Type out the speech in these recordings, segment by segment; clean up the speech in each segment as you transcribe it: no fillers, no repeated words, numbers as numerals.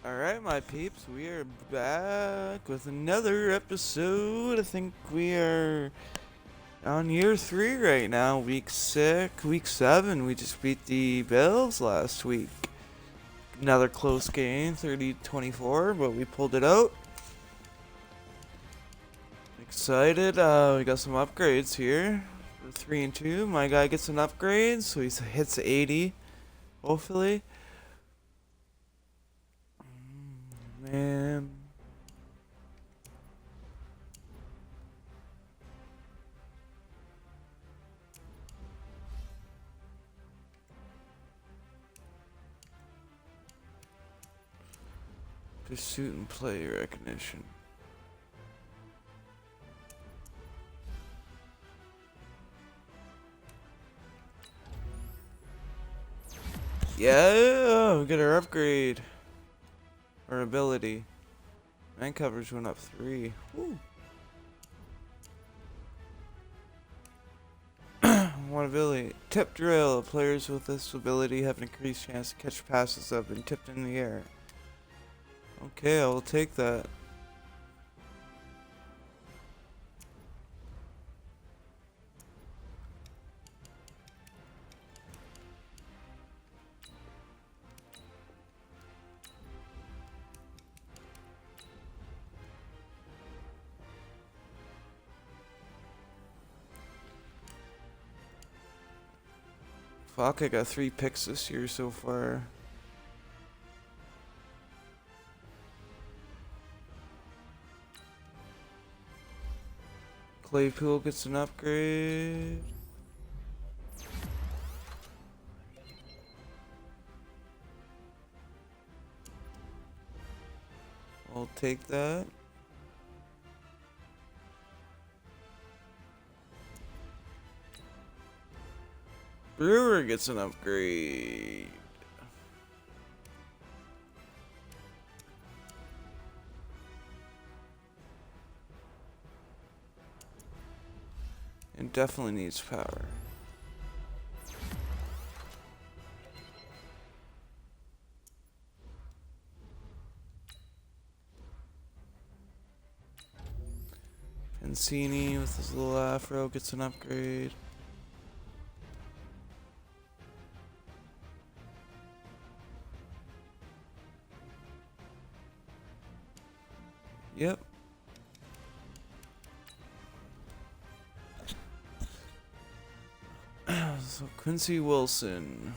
Alright, my peeps, we are back with another episode. I think we are on year 3 right now, week 6, week 7. We just beat the Bills last week. Another close game, 30-24, but we pulled it out. Excited, we got some upgrades here. We're 3 and 2. My guy gets an upgrade, so he hits 80, hopefully. Man. Pursuit and play recognition. Yeah, we got our upgrade. Our ability. Man coverage went up 3. Woo. One ability. Tip drill. Players with this ability have an increased chance to catch passes that have been tipped in the air. Okay, I will take that. Fuck, I got 3 picks this year so far. Claypool gets an upgrade. I'll take that. Brewer gets an upgrade. And definitely needs power. Pancini with his little afro gets an upgrade. Yep. So Quincy Wilson.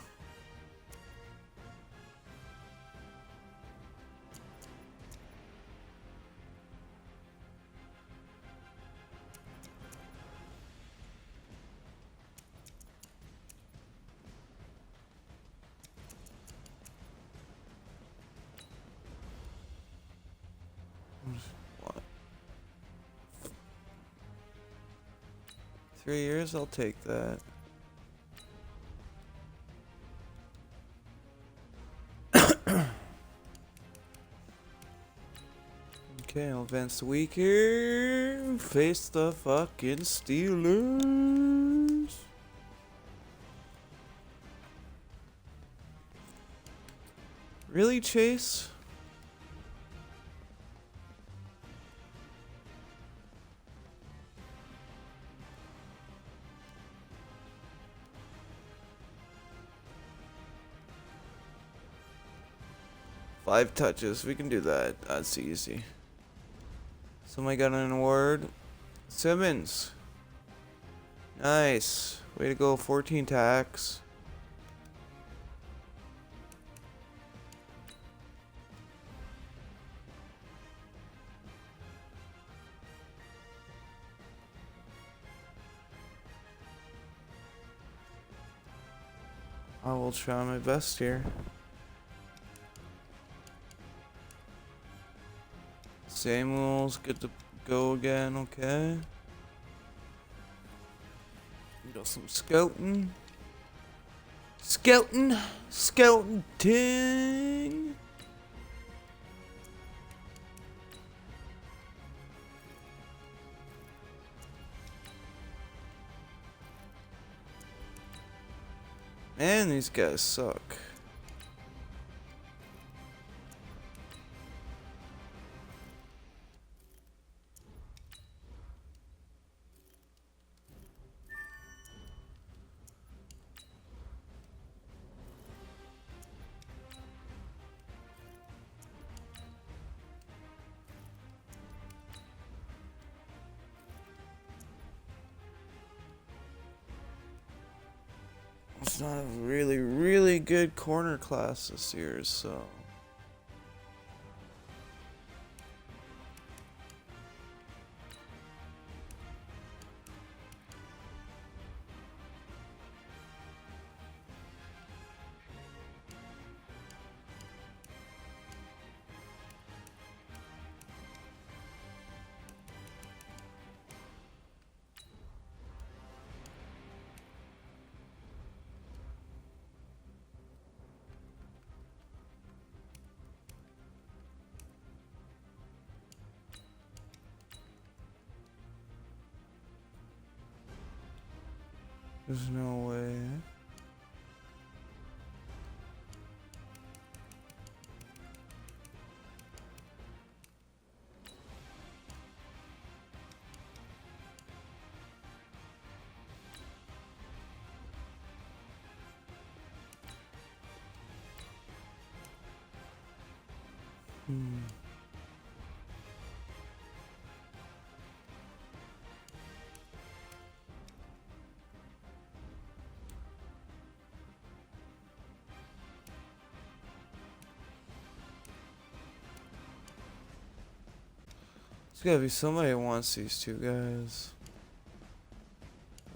What? 3 years, I'll take that. Okay, I'll advance the week here. Face the fucking Steelers. Really, Chase? Five touches. We can do that. That's easy. Somebody got an award. Simmons. Nice. Way to go. 14 tacks. I will try my best here. Samuel's good to go again, okay. We got some scouting. Scouting ting. Man, these guys suck. It's not a really, really good corner class this year, so. There's no way. There's gotta be somebody who wants these two guys.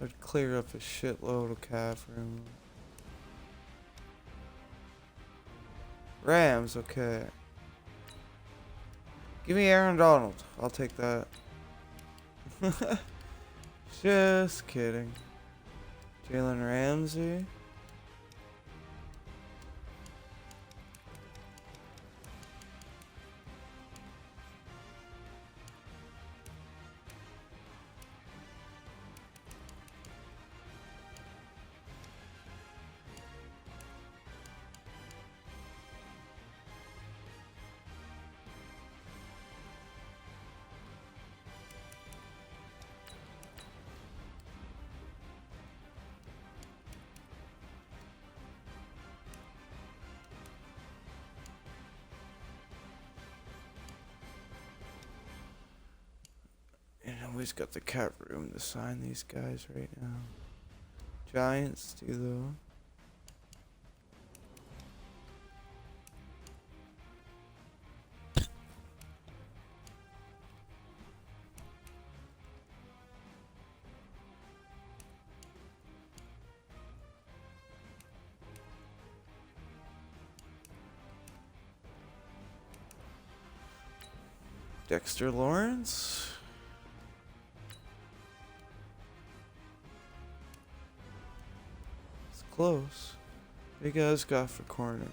I'd clear up a shitload of cap room. Rams, okay. Give me Aaron Donald. I'll take that. Just kidding. Jalen Ramsey. Nobody's got the cap room to sign these guys right now. Giants do though. Dexter Lawrence. It's close. What do you guys got for corners?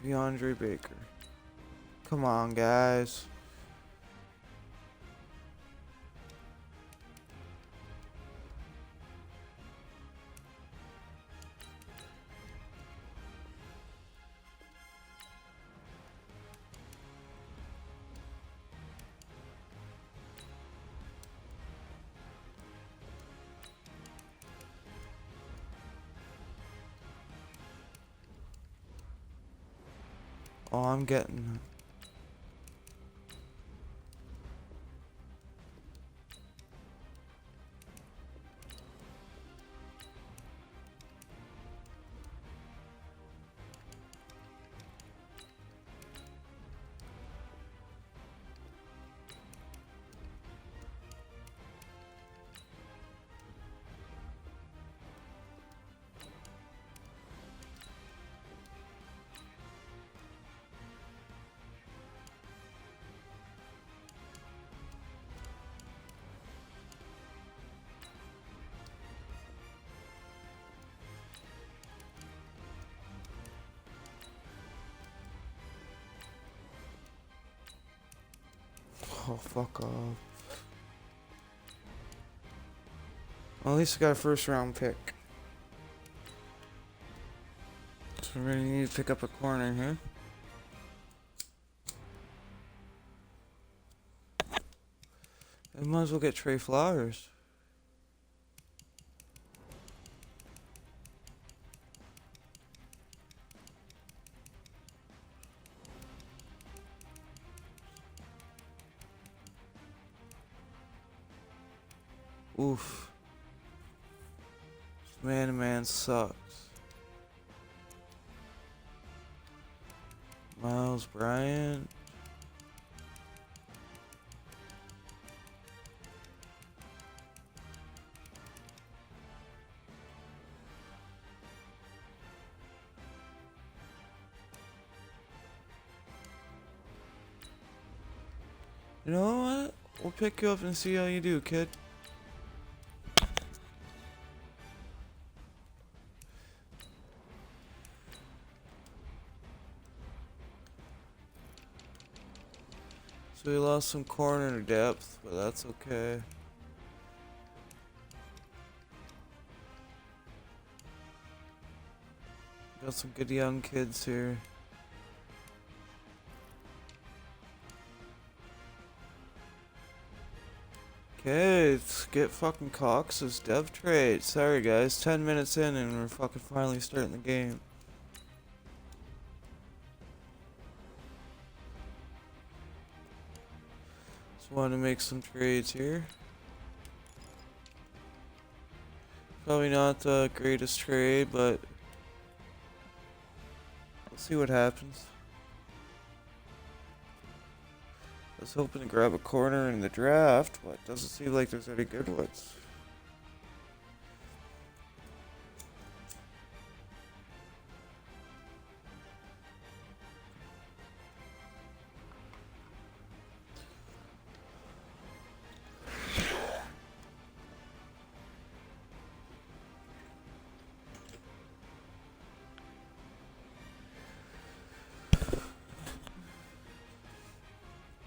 DeAndre Baker. Come on, guys. Oh, I'm getting. Oh, fuck off. Well, at least I got a first round pick. So we really need to pick up a corner here. It might as well get Trey Flowers. Oof. Man-to-man sucks. Miles Bryant. You know what? We'll pick you up and see how you do, kid. So we lost some corner depth, but that's okay. Got some good young kids here. Okay, let's get fucking Cox's dev trade. Sorry guys, 10 minutes in and we're fucking finally starting the game. Just wanted to make some trades here. Probably not the greatest trade, but we'll see what happens. I was hoping to grab a corner in the draft, but it doesn't seem like there's any good ones.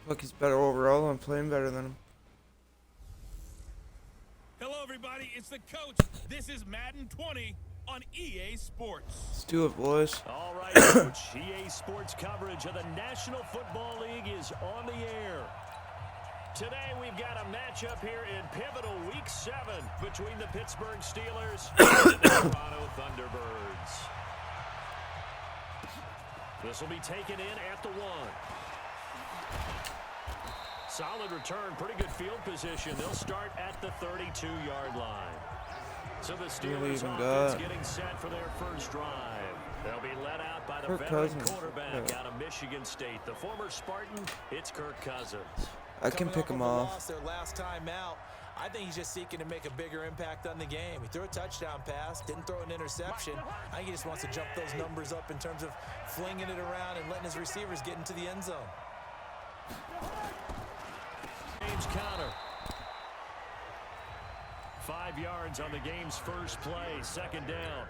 Look, he's better overall. I'm playing better than him. Hello, everybody. It's the coach. This is Madden 20 on EA Sports. Let's do it, boys. All right, Coach. EA Sports coverage of the National Football League is on the air. Today, we've got a matchup here in pivotal Week 7 between the Pittsburgh Steelers and the Toronto Thunderbirds. This will be taken in at the 1. Solid return, pretty good field position. They'll start at the 32-yard line. So the Steelers offense getting set for their first drive. They'll be led out by the veteran quarterback out of Michigan State. The former Spartan, it's Kirk Cousins. I can pick him off. Their last time out. I think he's just seeking to make a bigger impact on the game. He threw a touchdown pass, didn't throw an interception. I think he just wants to jump those numbers up in terms of flinging it around and letting his receivers get into the end zone. James Conner. 5 yards on the game's first play, second down.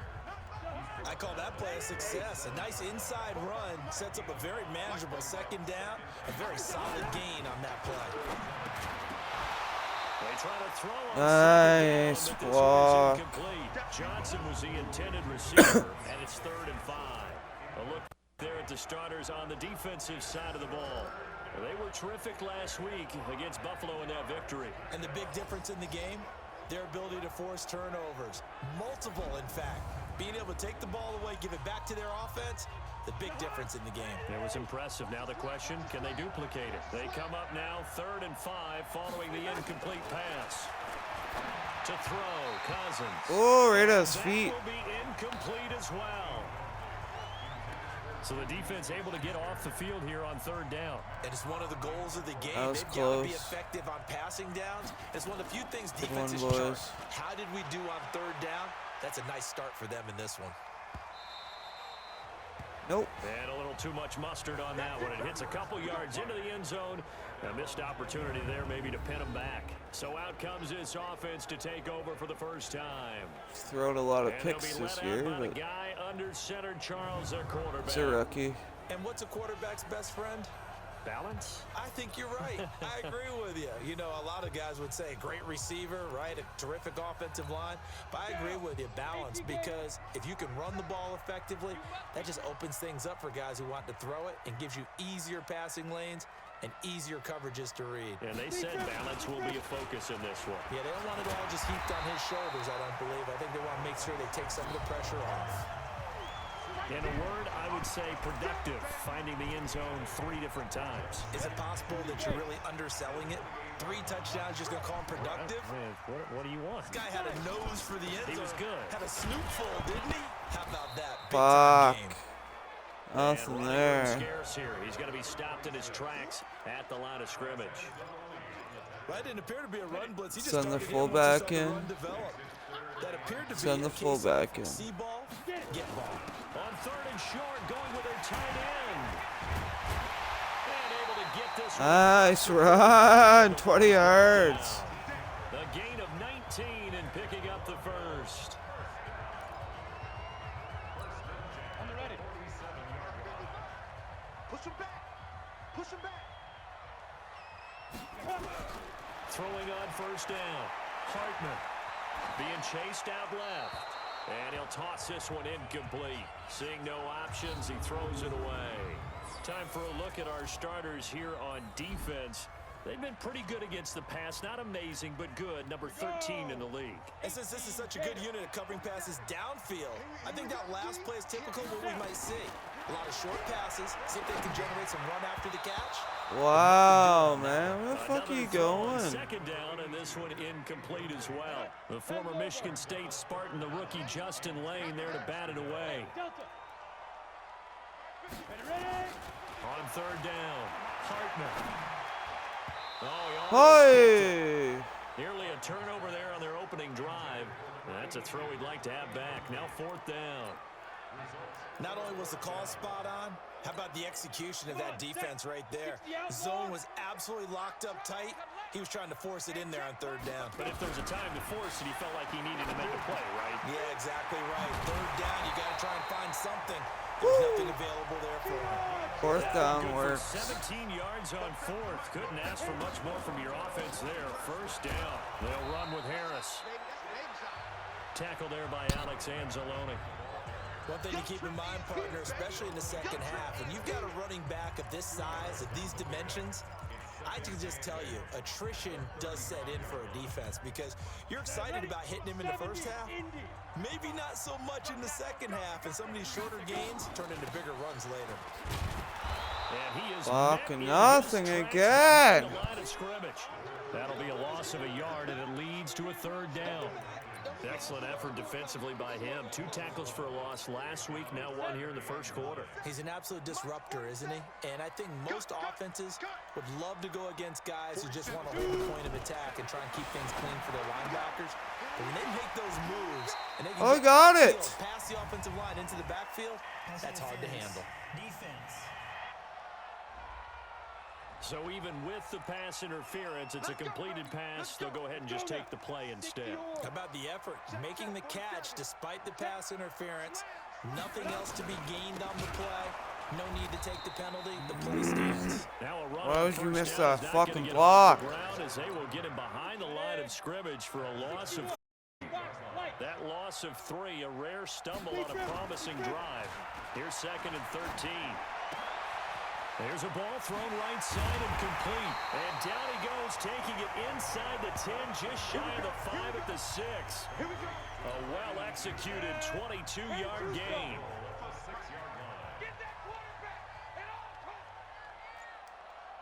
I call that play a success. A nice inside run sets up a very manageable second down. A very solid gain on that play. They try to throw on nice block. Johnson was the intended receiver, and it's 3rd and 5. A look there at the starters on the defensive side of the ball. They were terrific last week against Buffalo in that victory. And the big difference in the game, their ability to force turnovers. Multiple, in fact. Being able to take the ball away, give it back to their offense, the big difference in the game. It was impressive. Now the question, can they duplicate it? They come up now 3rd and 5 following the incomplete pass. To throw, Cousins. Oh, right at his feet. That will be incomplete as well. So the defense able to get off the field here on 3rd down. And it's one of the goals of the game. They've got to be effective on passing downs. It's one of the few things defenses chart. How did we do on 3rd down? That's a nice start for them in this one. Nope. And a little too much mustard on that one. It hits a couple yards into the end zone. A missed opportunity there maybe to pin them back. So out comes this offense to take over for the first time. He's thrown a lot of picks this year, but guy under center, Charles, their quarterback. It's a rookie. And what's a quarterback's best friend? Balance? I think you're right. I agree with you. You know, a lot of guys would say great receiver, right? A terrific offensive line. But I agree with you, balance, because if you can run the ball effectively, that just opens things up for guys who want to throw it and gives you easier passing lanes and easier coverages to read. And they said balance will be a focus in this one. Yeah, they don't want it all just heaped on his shoulders, I don't believe. I think they want to make sure they take some of the pressure off. In a word, I would say productive, finding the end zone 3 different times. Is it possible that you're really underselling it? 3 touchdowns, just going to call him productive? What do you want? This guy had a nose for the end zone. He was good. Had a snootful, didn't he? How about that? Big Fuck. time game. Nothing there. Scarce here. He's going to be stopped in his tracks at the line of scrimmage. That didn't appear to be a run blitz. He just Send the started fullback in. in. That appeared to Send be the fullback in. See ball, get ball. On 3rd and short, going with their tight end. And able to get this Nice run. 20 yards. The gain of 19 and picking up the first. On the ready. Push him back. Push him back. Throwing on 1st down. Hartman being chased out left. And he'll toss this one incomplete. Seeing no options, he throws it away. Time for a look at our starters here on defense. They've been pretty good against the pass. Not amazing, but good. Number 13 in the league. And since this is such a good unit of covering passes downfield, I think that last play is typical of what we might see. A lot of short passes. See if they can generate some run after the catch. Wow, man. Where the fuck are you going? 2nd down, and this one incomplete as well. The former Michigan State Spartan, the rookie Justin Lane, there to bat it away. On 3rd down, Hartman. Oh, he almost Hey! nearly a turnover there on their opening drive. That's a throw he'd like to have back. Now 4th down. Not only was the call spot on, how about the execution of that defense right there? Zone was absolutely locked up tight. He was trying to force it in there on 3rd down. But if there's a time to force it, he felt like he needed to make a play, right? Yeah, exactly right. 3rd down, you got to try and find something. There's nothing available there for him. 4th down Good works. for 17 yards on 4th. Couldn't ask for much more from your offense there. 1st down. They'll run with Harris. Tackle there by Alex Anzalone. One thing to keep in mind, partner, especially in the 2nd half, when you've got a running back of this size, of these dimensions, I can just tell you, attrition does set in for a defense because you're excited about hitting him in the 1st half. Maybe not so much in the 2nd half, and some of these shorter gains turn into bigger runs later. And he is Fucking nothing again. The line of scrimmage. That'll be a loss of a yard, and it leads to a 3rd down. Excellent effort defensively by him. 2 tackles for a loss last week, now 1 here in the 1st quarter. He's an absolute disruptor, isn't he? And I think most offenses would love to go against guys who just want to hold the point of attack and try and keep things clean for their linebackers. But when they make those moves and they can got it. pass the offensive line into the backfield, that's hard to handle. Defense. So even with the pass interference, it's a completed pass. They'll go ahead and just take the play instead. How about the effort? Making the catch despite the pass interference. Nothing else to be gained on the play. No need to take the penalty. The play stands. Now a run Why on would you 1st miss down that is not fucking gonna get block? off the ground as they will get him behind the line of scrimmage for a loss of 3. That loss of 3, a rare stumble on a promising drive. Here's 2nd and 13. There's a ball thrown right side and complete. And down he goes, taking it inside the 10, just shy of the 5 at the 6. A well-executed 22-yard gain.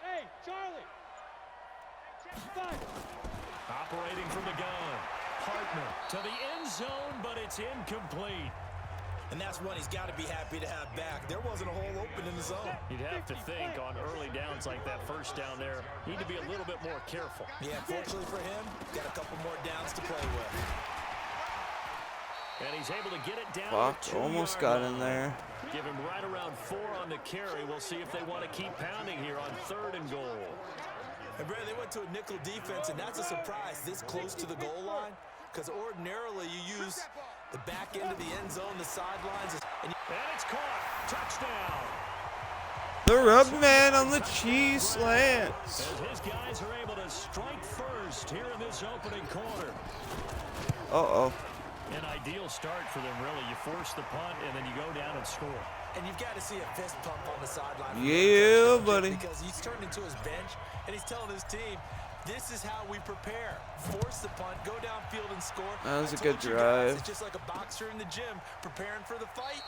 Hey, Charlie. Operating from the gun. Hartman to the end zone, but it's incomplete. And that's one he's got to be happy to have back. There wasn't a hole open in the zone. You'd have to think on early downs like that 1st down there, need to be a little bit more careful. Yeah, fortunately for him, got a couple more downs to play with. And he's able to get it down. Fuck, to the almost 2-yard got in line. there. Give him right around 4 on the carry. We'll see if they want to keep pounding here on 3rd and goal. And Brad, they went to a nickel defense, and that's a surprise this close to the goal line. Because ordinarily you use the back end of the end zone, the sidelines. And it's caught. Touchdown. The rub man on the cheese slants. As his guys are able to strike first here in this opening quarter. Uh-oh. An ideal start for them, really. You force the punt, and then you go down and score. And you've got to see a fist pump on the sideline. Yeah, buddy. Because he's turned into his bench, and he's telling his team, this is how we prepare. Force the punt, go downfield and score. That was a good Guys, drive. it's just like a boxer in the gym preparing for the fight.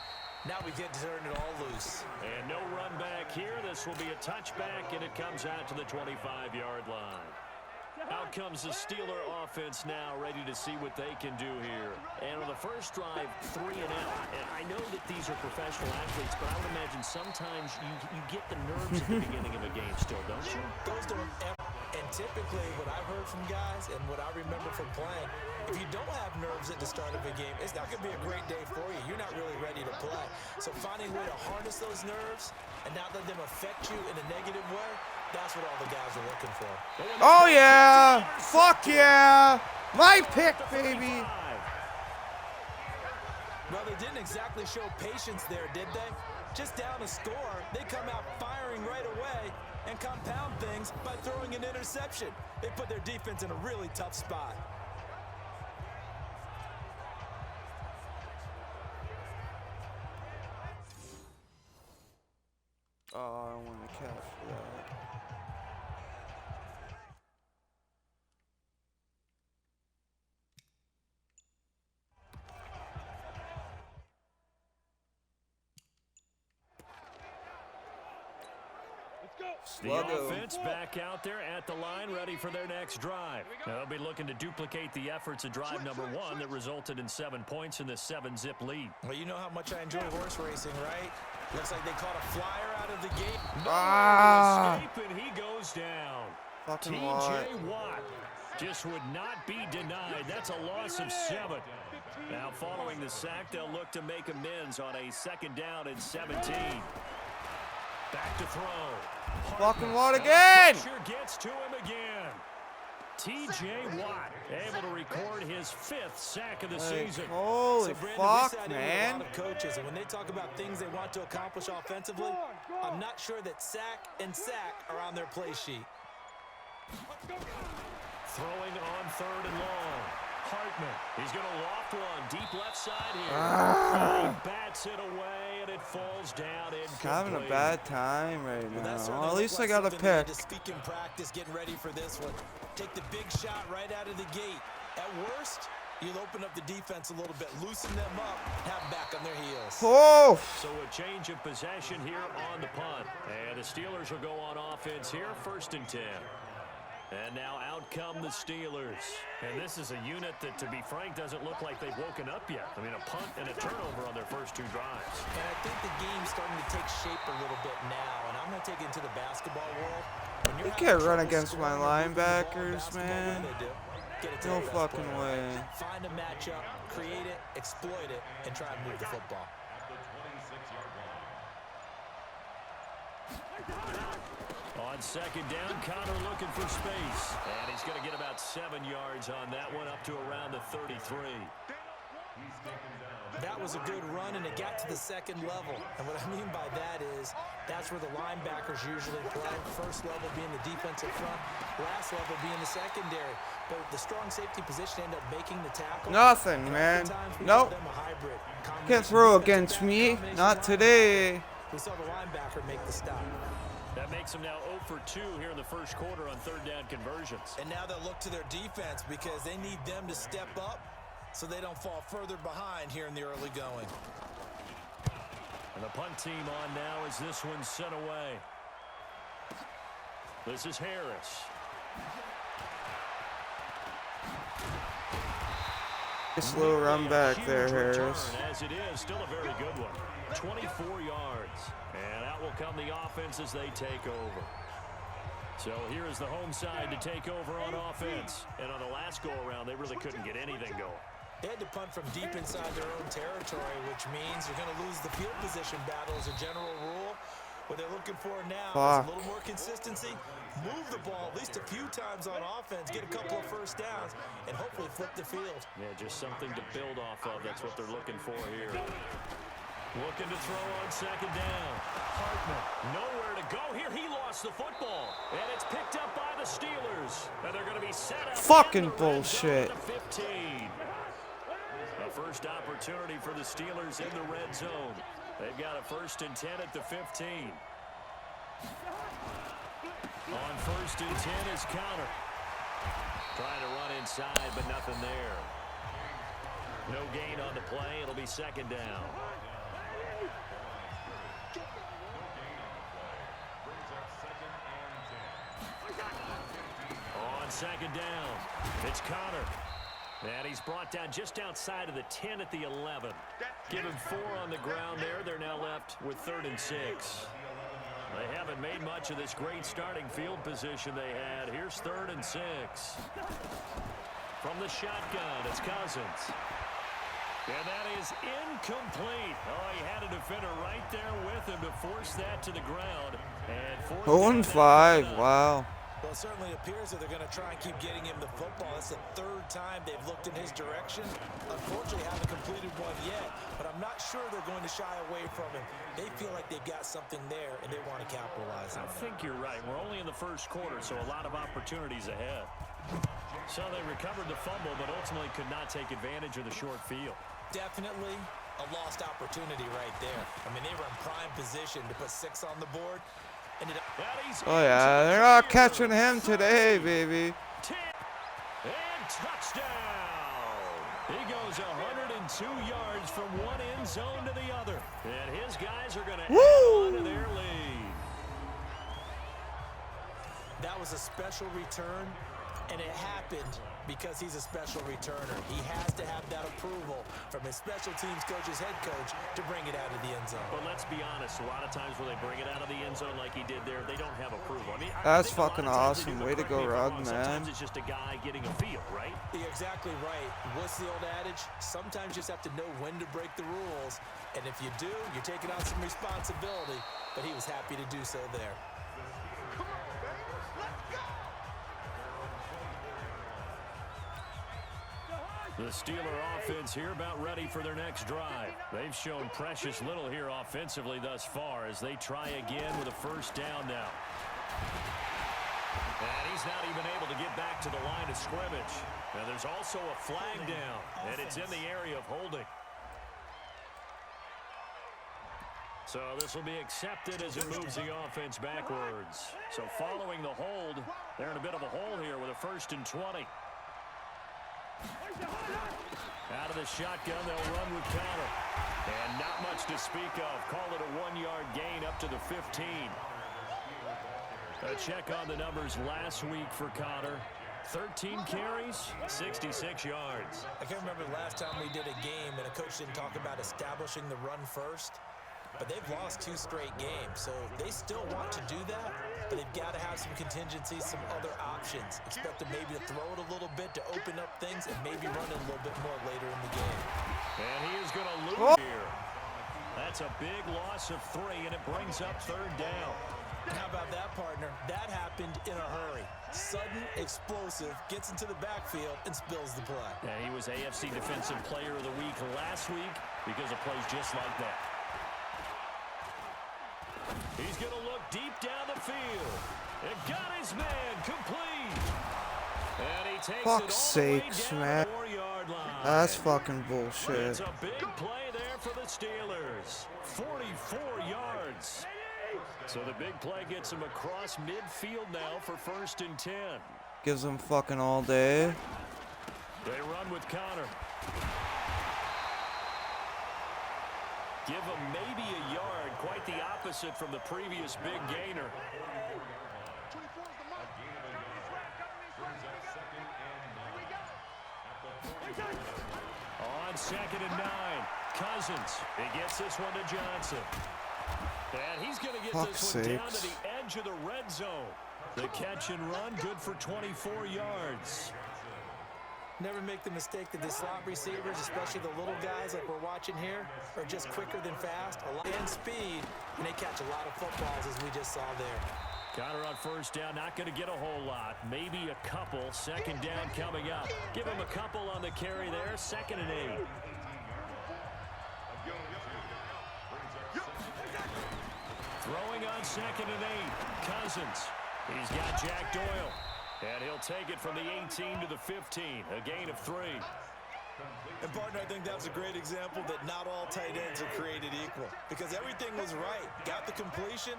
Now we get to turn it all loose. And no run back here. This will be a touchback, and it comes out to the 25-yard line. Out comes the Steeler offense now, ready to see what they can do here. And on the first drive, 3 and out. And I know that these are professional athletes, but I would imagine sometimes you get the nerves at the beginning of a game still, don't you? Those don't ever. And typically, what I've heard from guys and what I remember from playing, if you don't have nerves at the start of a game, it's not going to be a great day for you. You're not really ready to play. So finding a way to harness those nerves and not let them affect you in a negative way, that's what all the guys are looking for. Oh, yeah. Fuck yeah. My pick, baby. Well, they didn't exactly show patience there, did they? Just down a score, they come out firing right away and compound things by throwing an interception. They put their defense in a really tough spot. Oh, I want to catch that. The offense back out there at the line, ready for their next drive. Now, they'll be looking to duplicate the efforts of drive number 1 that resulted in 7 points in the 7-zip lead. Well, you know how much I enjoy horse racing, right? Looks like they caught a flyer out of the gate. Escape, and he goes down. Fucking Watt just would not be denied. That's a loss of 7. Now, following the sack, they'll look to make amends on a 2nd down and 17. Back to throw. Fucking Watt again. Pressure gets to him again. T.J. Watt able to record his 5th sack of the season. Holy fuck, man. A lot of coaches, and when they talk about things they want to accomplish offensively, I'm not sure that sack and sack are on their play sheet. Throwing on 3rd and long. Hartman, he's going to loft one deep left side here. He bats it away, and it falls down in. Having a bad time right now. Well, at least I like got a pick. To speak in practice, getting ready for this one. Take the big shot right out of the gate. At worst, you'll open up the defense a little bit, loosen them up, have them back on their heels. Oh! So a change of possession here on the punt. And the Steelers will go on offense here, 1st and 10. And now out come the Steelers. And this is a unit that, to be frank, doesn't look like they've woken up yet. I mean, a punt and a turnover on their first 2 drives. And I think the game's starting to take shape a little bit now. And I'm going to take it into the basketball world. You can't run against my linebackers, man. No fucking way. Find a matchup, create it, exploit it, and try and move the football. On 2nd down, Connor looking for space. And he's going to get about 7 yards on that one, up to around the 33. That was a good run, and it got to the 2nd level. And what I mean by that is that's where the linebackers usually play. First level being the defensive front, last level being the secondary. But the strong safety position ended up making the tackle. Nothing, man. Nope. Can't throw against me. Not today. We saw the linebacker make the stop. That makes them now 0 for 2 here in the first quarter on 3rd down conversions. And now they'll look to their defense because they need them to step up so they don't fall further behind here in the early going. And the punt team on now as this one's sent away. This is Harris. Slow run back there, Harris. As it is, still a very good one. 24 yards. And out will come the offense as they take over. So here is the home side to take over on offense. And on the last go-around, they really couldn't get anything going. They had to punt from deep inside their own territory, which means you're going to lose the field position battle as a general rule. What they're looking for now is a little more consistency. Move the ball at least a few times on offense, get a couple of first downs, and hopefully flip the field. Yeah, just something to build off of. That's what they're looking for here. Looking to throw on 2nd down. Hartman, nowhere to go here. He lost the football, and it's picked up by the Steelers. And they're going to be set up. Fucking bullshit. 15. A first opportunity for the Steelers in the red zone. They've got a 1st and 10 at the 15. On 1st and 10 is Connor. Trying to run inside, but nothing there. No gain on the play. It'll be 2nd down. On 2nd down, it's Connor. And he's brought down just outside of the 10 at the 11. Give him 4 on the ground there. They're now left with 3rd and 6. They haven't made much of this great starting field position they had. Here's 3rd and 6. From the shotgun, it's Cousins. And that is incomplete. Oh, he had a defender right there with him to force that to the ground. And 0-5, wow. Well, it certainly appears that they're going to try and keep getting him the football. That's the 3rd time they've looked in his direction. Unfortunately, haven't completed one yet, but I'm not sure they're going to shy away from him. They feel like they've got something there, and they want to capitalize on it. I think you're right. We're only in the 1st quarter, so a lot of opportunities ahead. So they recovered the fumble, but ultimately could not take advantage of the short field. Definitely a lost opportunity right there. I mean, they were in prime position to put 6 on the board. Oh yeah, they're not catching him today, baby. And touchdown! He goes 102 yards from one end zone to the other. And his guys are going to hang on to their lead. That was a special return, and it happened because he's a special returner. He has to have that approval from his special teams coach's head coach to bring it out of the end zone. But let's be honest, a lot of times when they bring it out of the end zone like he did there, they don't have approval. I mean, that's fucking awesome. Way to go, Rug, man. Sometimes it's just a guy getting a feel, right? You're exactly right. What's the old adage? Sometimes you just have to know when to break the rules. And if you do, you're taking on some responsibility. But he was happy to do so there. The Steeler offense here about ready for their next drive. They've shown precious little here offensively thus far as they try again with a 1st down now. And he's not even able to get back to the line of scrimmage. Now there's also a flag down, and it's in the area of holding. So this will be accepted as it moves the offense backwards. So following the hold, they're in a bit of a hole here with a 1st and 20. Out of the shotgun, they'll run with Connor. And not much to speak of. Call it a 1-yard gain up to the 15. A check on the numbers last week for Connor. 13 carries, 66 yards. I can't remember the last time we did a game and a coach didn't talk about establishing the run first. But they've lost 2 straight games, so they still want to do that, but they've got to have some contingencies, some other options. Expect them maybe to throw it a little bit to open up things and maybe run it a little bit more later in the game. And he is going to lose here. That's a big loss of 3, and it brings up 3rd down. How about that, partner? That happened in a hurry. Sudden, explosive, gets into the backfield and spills the play. Yeah, he was AFC Defensive Player of the Week last week because of plays just like that. He's going to look deep down the field. It got his man complete. And he takes Fuck's sakes, it all the way man. down the 4-yard line. That's fucking bullshit. It's a big play there for the Steelers. 44 yards. So the big play gets him across midfield now for 1st and 10. Gives them fucking all day. They run with Connor. Give him maybe a yard, quite the opposite from the previous big gainer. On 2nd and 9, Cousins. He gets this one to Johnson. And he's going to get this one down to the edge of the red zone. The catch and run, good for 24 yards. Never make the mistake that the slot receivers, especially the little guys like we're watching here, are just quicker than fast, a lot in speed, and they catch a lot of footballs as we just saw there. Connor on 1st down, not going to get a whole lot. Maybe a couple. 2nd down coming up. Give him a couple on the carry there. 2nd and 8. Throwing on 2nd and 8. Cousins. He's got Jack Doyle. And he'll take it from the 18 to the 15. A gain of 3. And partner, I think that was a great example that not all tight ends are created equal, because everything was right. Got the completion,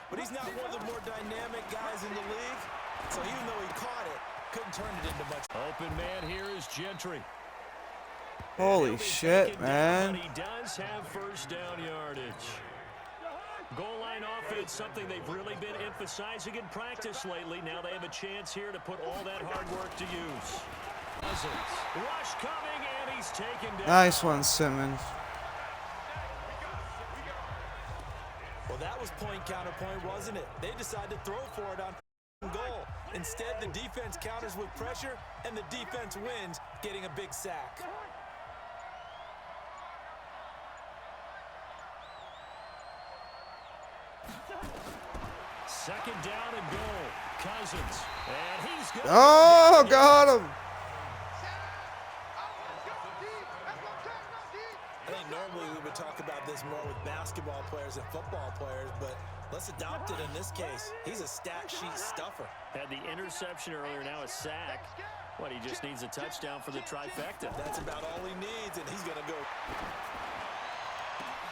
but he's not one of the more dynamic guys in the league. So even though he caught it, couldn't turn it into much. Open man here is Gentry. Holy shit, man. He does have first down yardage. Goal line offense, something they've really been emphasizing in practice lately. Now they have a chance here to put all that hard work to use. Rush coming, and he's taken down. Nice one, Simmons. Well, that was point counterpoint, wasn't it? They decided to throw for it on goal. Instead, the defense counters with pressure, and the defense wins, getting a big sack. Second down and goal. Cousins. And he's good. Oh, got him. I think normally we would talk about this more with basketball players and football players, but let's adopt it in this case. He's a stat sheet stuffer. Had the interception earlier, now a sack. What, he just needs a touchdown for the trifecta. That's about all he needs, and he's going to go.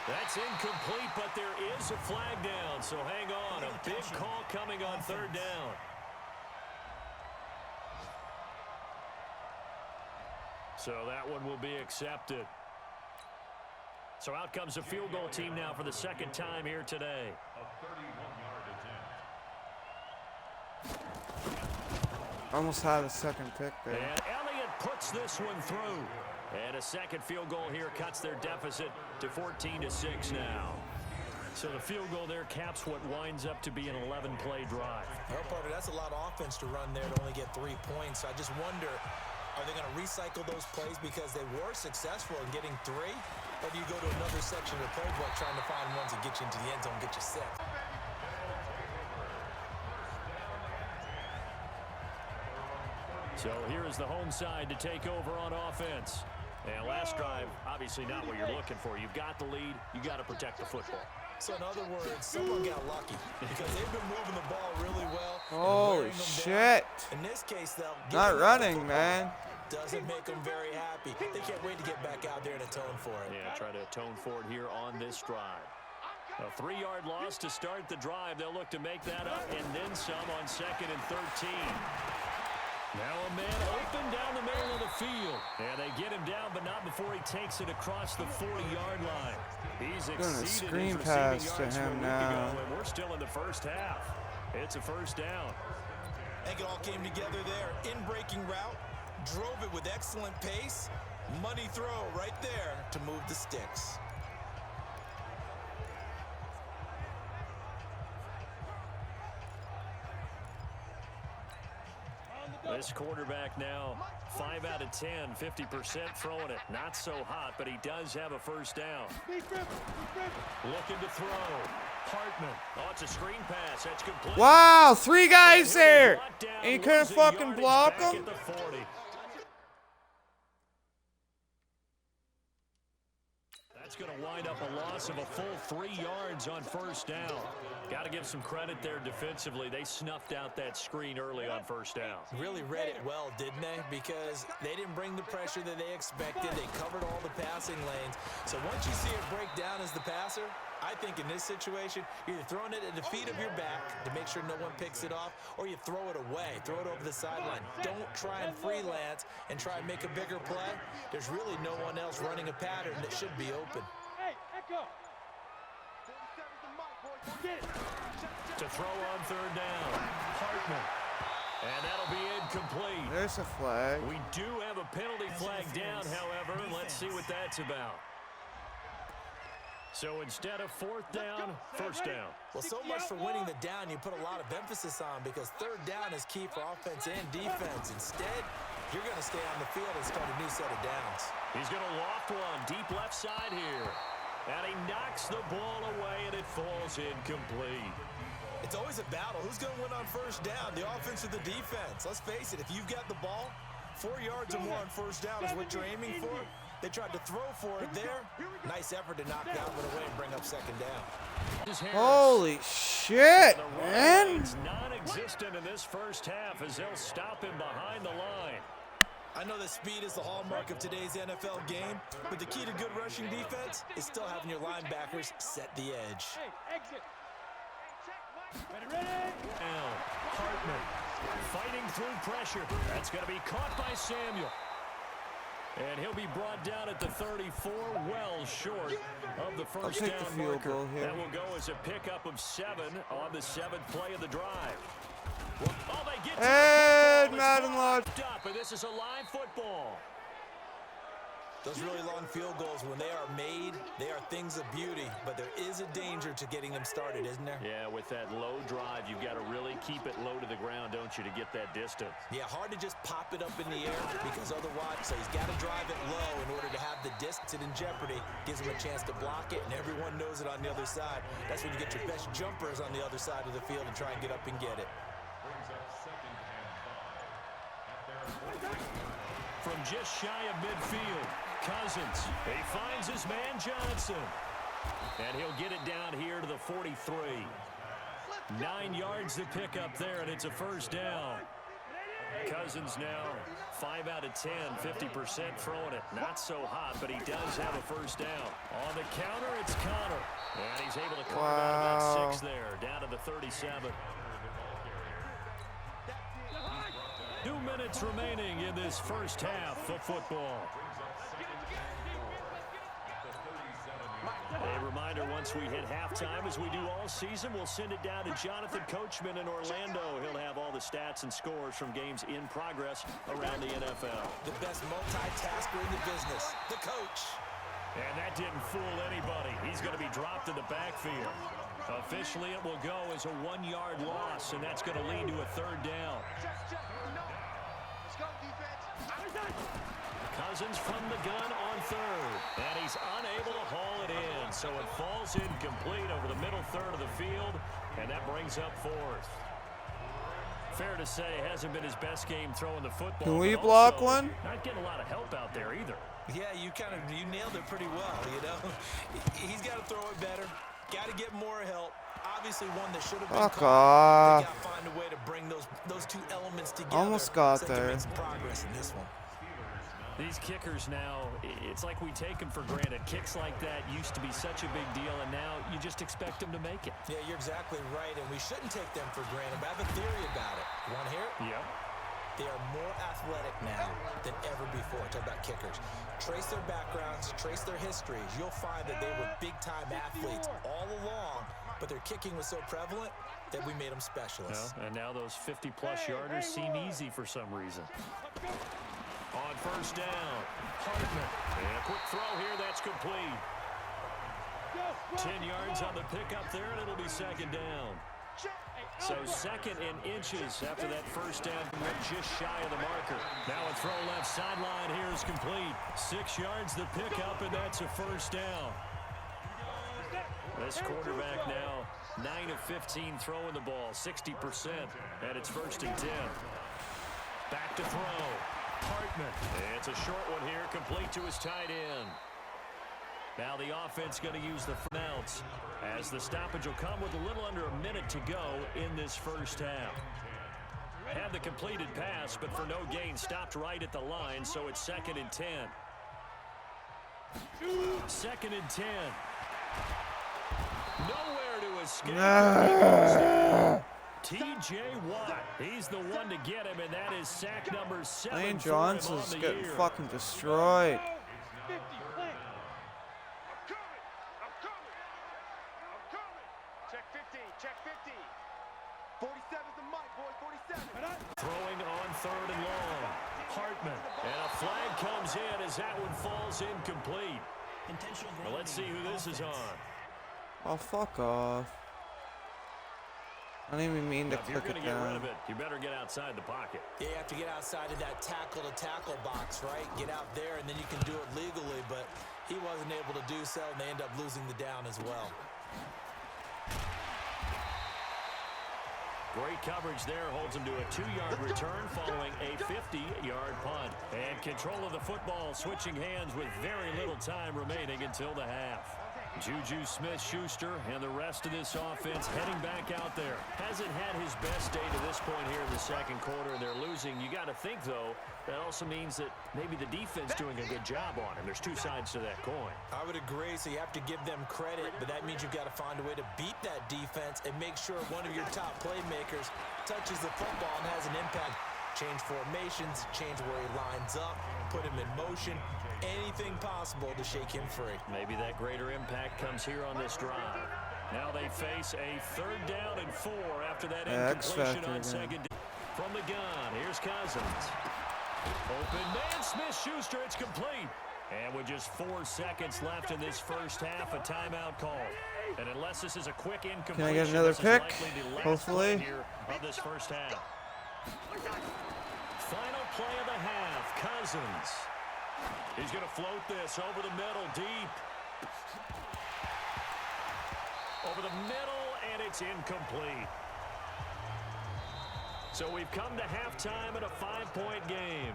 That's incomplete, but there is a flag down, so hang on. A big call coming on third down. So that one will be accepted. So out comes a field goal team now for the second time here today. Almost had a second pick there. And Elliott puts this one through. And a second field goal here cuts their deficit to 14-6 now. So the field goal there caps what winds up to be an 11-play drive. Well, partner, that's a lot of offense to run there to only get 3 points. I just wonder, are they going to recycle those plays because they were successful in getting 3? Or do you go to another section of the playbook trying to find ones that get you into the end zone, get you 6? So here is the home side to take over on offense. And last drive, obviously not what you're looking for. You've got the lead. You got to protect the football. So in other words, someone got lucky because they've been moving the ball really well. Holy shit. In this case, though, Not running, man. Doesn't make them very happy. They can't wait to get back out there and atone for it. Yeah, try to atone for it here on this drive. A 3-yard loss to start the drive. They'll look to make that up and then some on 2nd and 13. Now a man open down the middle of the field. And they get him down, but not before he takes it across the 40-yard line. He's exceeded screen his pass receiving to yards him from a week now. ago, and we're still in the first half. It's a first down. I think it all came together there. In-breaking route, drove it with excellent pace. Money throw right there to move the sticks. This quarterback now, 5 out of 10, 50% throwing it. Not so hot, but he does have a first down. Looking to throw. Hartman. Oh, it's a screen pass. That's complete. Wow, 3 guys there. And you couldn't fucking block them? That's going to wind up a loss of a full 3 yards on first down. Got to give some credit there defensively. They snuffed out that screen early on first down. Really read it well, didn't they? Because they didn't bring the pressure that they expected. They covered all the passing lanes. So once you see it break down as the passer, I think in this situation, you're either throwing it at the feet of your back to make sure no one picks it off, or you throw it away, throw it over the sideline. Don't try and freelance and try and make a bigger play. There's really no one else running a pattern that should be open. Hey, Echo. To throw on third down, Hartman. And that'll be incomplete. There's a flag. We do have a penalty flag down, however. Let's see what that's about. So instead of 4th down, first down. Well, so much for winning the down you put a lot of emphasis on, because third down is key for offense and defense. Instead, you're going to stay on the field and start a new set of downs. He's going to loft one deep left side here. And he knocks the ball away, and it falls incomplete. It's always a battle. Who's going to win on first down, the offense or the defense? Let's face it, if you've got the ball, 4 yards or more on first down is what you're aiming for. They tried to throw for it there. Nice effort to knock that one away and bring up second down. Holy shit, man. It's non-existent in this first half as they'll stop him behind the line. I know that speed is the hallmark of today's NFL game, but the key to good rushing defense is still having your linebackers set the edge. Hey, exit. Ready. Now, Hartman fighting through pressure. That's going to be caught by Samuel. And he'll be brought down at the 34, well short of the first take down the field marker. goal here. That will go as a pickup of 7 on the 7th play of the drive. Oh, they get to And the Madden football. lost. It's up, and this is a live football. Those really long field goals, when they are made, they are things of beauty, but there is a danger to getting them started, isn't there? Yeah, with that low drive, you've got to really keep it low to the ground, don't you, to get that distance. Yeah, hard to just pop it up in the air because otherwise, so he's got to drive it low in order to have the distance in jeopardy. Gives him a chance to block it, and everyone knows it on the other side. That's when you get your best jumpers on the other side of the field and try and get up and get it. From just shy of midfield, Cousins. He finds his man Johnson. And he'll get it down here to the 43. 9 yards to pick up there, and it's a first down. Cousins now 5 out of 10, 50% throwing it. Not so hot, but he does have a first down. On the counter, it's Connor. And he's able to carve out about 6 there, down to the 37. 2 minutes remaining in this first half of football. A reminder, once we hit halftime, as we do all season, we'll send it down to Jonathan Coachman in Orlando. He'll have all the stats and scores from games in progress around the NFL. The best multitasker in the business, the coach. And that didn't fool anybody. He's going to be dropped in the backfield. Officially, it will go as a 1-yard loss, and that's going to lead to a third down. Let's go, defense. Cousins from the gun on third, and he's unable to haul it in, so it falls incomplete over the middle third of the field, and that brings up fourth. Fair to say, hasn't been his best game throwing the football. Can we but block also one? Not getting a lot of help out there either. Yeah, you nailed it pretty well, you know. He's got to throw it better. Got to get more help. Obviously one that should have been Fuck caught. They off. got to find a way to bring those two elements together. Almost got so they can there. make some progress in this one. These kickers now, it's like we take them for granted. Kicks like that used to be such a big deal, and now you just expect them to make it. Yeah, you're exactly right, and we shouldn't take them for granted, but I have a theory about it. You want to hear it? Yep. They are more athletic now than ever before. Talk about kickers. Trace their backgrounds, trace their histories. You'll find that they were big-time athletes all along, but their kicking was so prevalent that we made them specialists. And now those 50-plus yarders seem easy for some reason. On first down, Hartman. And a quick throw here, that's complete. 10 yards on the pickup there, and it'll be second down. So second in inches after that first down, went just shy of the marker. Now a throw left sideline here is complete. 6 yards the pickup, and that's a first down. This quarterback now 9 of 15 throwing the ball, 60%, and it's first and 10. Back to throw. Hartman. It's a short one here, complete to his tight end. Now the offense going to use the outs as the stoppage will come with a little under a minute to go in this first half. Had the completed pass, but for no gain, stopped right at the line, so it's second and 10. Second and 10. Nowhere to escape. T.J. Watt, he's the one to get him, and that is sack number 7. Lane Johnson's getting fucking destroyed. 50, play. Check 50, check 50. 47's the mic, boys, 47. Throwing on third and long. Hartman, and a flag comes in as that one falls incomplete. Well, let's see who this is on. Oh, fuck off. I didn't even mean to If you're click going it to get rid down. of it, you better get outside the pocket. You have to get outside of that tackle-to-tackle box, right? Get out there, and then you can do it legally, but he wasn't able to do so, and they end up losing the down as well. Great coverage there, holds him to a 2-yard return following a 50-yard punt. And control of the football switching hands with very little time remaining until the half. Juju Smith-Schuster and the rest of this offense heading back out there. Hasn't had his best day to this point here in the second quarter. They're losing. You got to think, though, that also means that maybe the defense doing a good job on him. There's two sides to that coin. I would agree, so you have to give them credit, but that means you've got to find a way to beat that defense and make sure one of your top playmakers touches the football and has an impact. Change formations, change where he lines up, put him in motion, anything possible to shake him free. Maybe that greater impact comes here on this drive. Now they face a 3rd down and 4 after that incompletion on second. From the gun, here's Cousins. Open man, Smith-Schuster, it's complete. And with just 4 seconds left in this first half, a timeout call. And unless this is a quick incompletion, can I get another pick? Hopefully. Of this first half. Final play of the half, Cousins. He's going to float this over the middle, deep. Over the middle, and it's incomplete. So we've come to halftime in a 5-point game.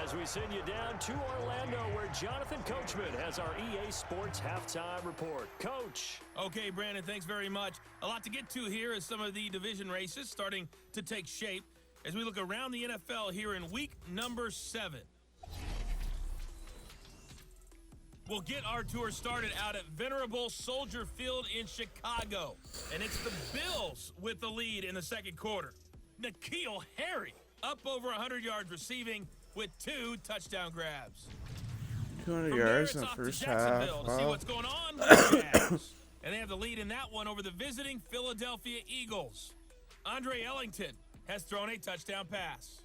As we send you down to Orlando, where Jonathan Coachman has our EA Sports halftime report. Coach. Okay, Brandon, thanks very much. A lot to get to here as some of the division races starting to take shape as we look around the NFL here in week number 7. We'll get our tour started out at Venerable Soldier Field in Chicago. And it's the Bills with the lead in the second quarter. N'Keal Harry up over 100 yards receiving with 2 touchdown grabs. 200 yards in the first half. To see what's going on with the Jazz. And they have the lead in that one over the visiting Philadelphia Eagles. Andre Ellington has thrown a touchdown pass.